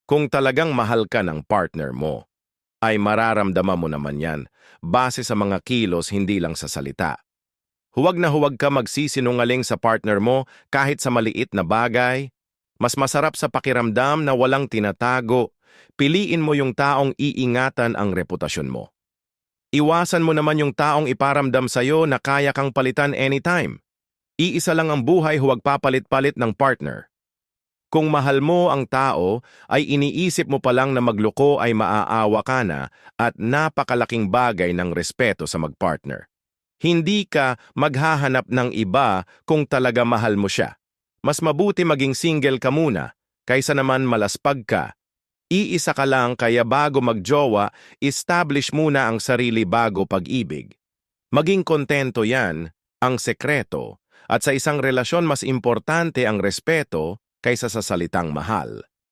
Kung talagang mahal ka ng partner mo, ay mararamdaman mo naman yan base sa mga kilos hindi lang sa salita. Huwag na huwag ka magsisinungaling sa partner mo kahit sa maliit na bagay. Mas masarap sa pakiramdam na walang tinatago. Piliin mo yung taong iingatan ang reputasyon mo. Iwasan mo naman yung taong iparamdam sa'yo na kaya kang palitan anytime. Iisa lang ang buhay, huwag papalit-palit ng partner. Kung mahal mo ang tao, ay iniisip mo pa lang na magloko ay maaawa ka na at napakalaking bagay ng respeto sa magpartner. Hindi ka maghahanap ng iba kung talaga mahal mo siya. Mas mabuti maging single ka muna, kaysa naman malaspag ka. Iisa ka lang kaya bago magjowa, establish muna ang sarili bago pag-ibig. Maging kontento yan, ang sekreto, at sa isang relasyon mas importante ang respeto kaysa sa salitang mahal.